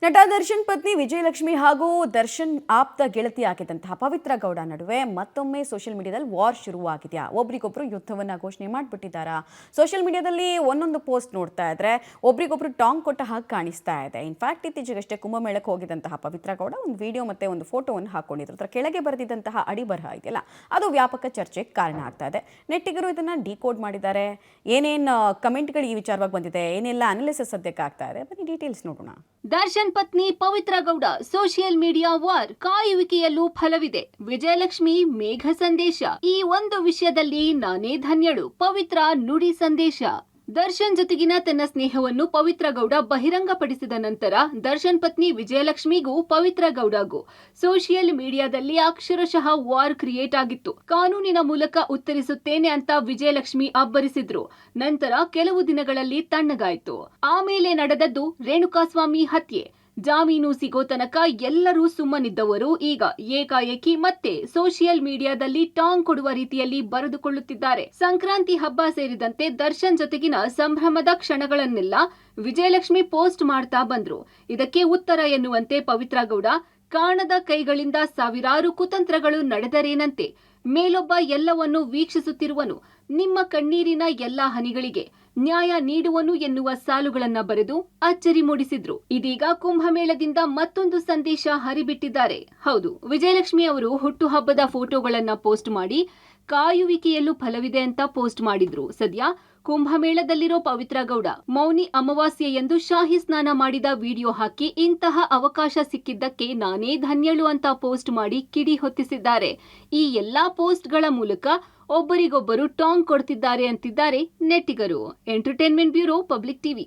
ನಟ ದರ್ಶನ್ ಪತ್ನಿ ವಿಜಯಲಕ್ಷ್ಮಿ ಹಾಗೂ ದರ್ಶನ್ ಆಪ್ತ ಗೆಳತಿ ಆಗಿದ್ದಂತಹ ಪವಿತ್ರ ಗೌಡ ನಡುವೆ ಮತ್ತೊಮ್ಮೆ ಸೋಷಿಯಲ್ ಮೀಡಿಯಾದಲ್ಲಿ ವಾರ್ ಶುರುವಾಗಿದೆಯಾ? ಒಬ್ರಿಗೊಬ್ರು ಯುದ್ಧವನ್ನ ಘೋಷಣೆ ಮಾಡಿಬಿಟ್ಟಿದ್ದಾರಾ? ಸೋಷಿಯಲ್ ಮೀಡಿಯಾದಲ್ಲಿ ಒಂದೊಂದು ಪೋಸ್ಟ್ ನೋಡ್ತಾ ಇದ್ರೆ ಒಬ್ರಿಗೊಬ್ರು ಟಾಂಗ್ ಕೊಟ್ಟ ಹಾಗೆ ಕಾಣಿಸ್ತಾ ಇದೆ. ಇನ್ಫ್ಯಾಕ್ಟ್ ಇತ್ತೀಚೆಗಷ್ಟೇ ಕುಂಭಮೇಳಕ್ಕೆ ಹೋಗಿದ್ದಂತಹ ಪವಿತ್ರ ಗೌಡ ಒಂದು ವಿಡಿಯೋ ಮತ್ತೆ ಒಂದು ಫೋಟೋವನ್ನು ಹಾಕೊಂಡಿದ್ರು. ಅದರ ಕೆಳಗೆ ಬರೆದಿದ್ದಂತಹ ಅಡಿಬರಹ ಇದೆಯಲ್ಲ, ಅದು ವ್ಯಾಪಕ ಚರ್ಚೆಗೆ ಕಾರಣ ಆಗ್ತಾ ಇದೆ. ನೆಟ್ಟಿಗರು ಇದನ್ನ ಡಿಕೋಡ್ ಮಾಡಿದ್ದಾರೆ. ಏನೇನು ಕಮೆಂಟ್ಗಳು ಈ ವಿಚಾರವಾಗಿ ಬಂದಿದೆ, ಏನೆಲ್ಲ ಅನಾಲಿಸಿಸ್ ಸದ್ಯಕ್ಕೆ ಆಗ್ತಾ ಇದೆ, ಬನ್ನಿ ಡೀಟೇಲ್ಸ್ ನೋಡೋಣ. ದರ್ಶನ್ ಪತ್ನಿ Pavithra Gowda social media war, ಕಾಯುವಿಕೆಯಲ್ಲೂ ಫಲವಿದೆ. ವಿಜಯಲಕ್ಷ್ಮಿ ಮೇಘ ಸಂದೇಶ, ಈ ಒಂದು ವಿಷಯದಲ್ಲಿ ನಾನೇ ಧನ್ಯಳು. ಪವಿತ್ರ ನುಡಿ ಸಂದೇಶ. ದರ್ಶನ್ ಜೊತೆಗಿನ ತನ್ನ ಸ್ನೇಹವನ್ನು ಪವಿತ್ರ ಗೌಡ ಬಹಿರಂಗಪಡಿಸಿದ ನಂತರ ದರ್ಶನ್ ಪತ್ನಿ ವಿಜಯಲಕ್ಷ್ಮಿಗೂ ಪವಿತ್ರ ಗೌಡಗೂ ಸೋಷಿಯಲ್ ಮೀಡಿಯಾದಲ್ಲಿ ಅಕ್ಷರಶಃ ವಾರ್ ಕ್ರಿಯೇಟ್ ಆಗಿತ್ತು. ಕಾನೂನಿನ ಮೂಲಕ ಉತ್ತರಿಸುತ್ತೇನೆ ಅಂತ ವಿಜಯಲಕ್ಷ್ಮಿ ಅಬ್ಬರಿಸಿದ್ರು. ನಂತರ ಕೆಲವು ದಿನಗಳಲ್ಲಿ ತಣ್ಣಗಾಯ್ತು. ಆಮೇಲೆ ನಡೆದದ್ದು ರೇಣುಕಾಸ್ವಾಮಿ ಹತ್ಯೆ. ಜಾಮೀನು ಸಿಗೋ ತನಕ ಎಲ್ಲರೂ ಸುಮ್ಮನಿದ್ದವರು ಈಗ ಏಕಾಏಕಿ ಮತ್ತೆ ಸೋಷಿಯಲ್ ಮೀಡಿಯಾದಲ್ಲಿ ಟಾಂಗ್ ಕೊಡುವ ರೀತಿಯಲ್ಲಿ ಬರೆದುಕೊಳ್ಳುತ್ತಿದ್ದಾರೆ. ಸಂಕ್ರಾಂತಿ ಹಬ್ಬ ಸೇರಿದಂತೆ ದರ್ಶನ್ ಜೊತೆಗಿನ ಸಂಭ್ರಮದ ಕ್ಷಣಗಳನ್ನೆಲ್ಲ ವಿಜಯಲಕ್ಷ್ಮಿ ಪೋಸ್ಟ್ ಮಾಡ್ತಾ ಬಂದ್ರು. ಇದಕ್ಕೆ ಉತ್ತರ ಎನ್ನುವಂತೆ ಪವಿತ್ರ ಗೌಡ, ಕಾಣದ ಕೈಗಳಿಂದ ಸಾವಿರಾರು ಕುತಂತ್ರಗಳು ನಡೆದರೇನಂತೆ, ಮೇಲೊಬ್ಬ ಎಲ್ಲವನ್ನು ವೀಕ್ಷಿಸುತ್ತಿರುವನು, ನಿಮ್ಮ ಕಣ್ಣೀರಿನ ಎಲ್ಲಾ ಹನಿಗಳಿಗೆ ನ್ಯಾಯ ನೀಡುವನು ಎನ್ನುವ ಸಾಲುಗಳನ್ನ ಬರೆದು ಅಚ್ಚರಿ ಮೂಡಿಸಿದ್ರು. ಇದೀಗ ಕುಂಭಮೇಳದಿಂದ ಮತ್ತೊಂದು ಸಂದೇಶ ಹರಿಬಿಟ್ಟಿದ್ದಾರೆ. ಹೌದು, ವಿಜಯಲಕ್ಷ್ಮಿ ಅವರು ಹುಟ್ಟುಹಬ್ಬದ ಫೋಟೋಗಳನ್ನ ಪೋಸ್ಟ್ ಮಾಡಿ ಕಾಯುವಿಕೆಯಲ್ಲೂ ಫಲವಿದೆ ಅಂತ ಪೋಸ್ಟ್ ಮಾಡಿದ್ರು. ಸದ್ಯ ಕುಂಭಮೇಳದಲ್ಲಿರೋ ಪವಿತ್ರ ಗೌಡ ಮೌನಿ ಅಮಾವಾಸ್ಯೆಯಂದು ಶಾಹಿ ಸ್ನಾನ ಮಾಡಿದ ವಿಡಿಯೋ ಹಾಕಿ ಇಂತಹ ಅವಕಾಶ ಸಿಕ್ಕಿದ್ದಕ್ಕೆ ನಾನೇ ಧನ್ಯಳು ಅಂತ ಪೋಸ್ಟ್ ಮಾಡಿ ಕಿಡಿ ಹೊತ್ತಿಸಿದ್ದಾರೆ. ಈ ಎಲ್ಲಾ ಪೋಸ್ಟ್ಗಳ ಮೂಲಕ ಒಬ್ಬರಿಗೊಬ್ಬರು ಟಾಂಗ್ ಕೊಡ್ತಿದ್ದಾರೆ ಅಂತಿದ್ದಾರೆ ನೆಟ್ಟಿಗರು. Entertainment bureau, public TV.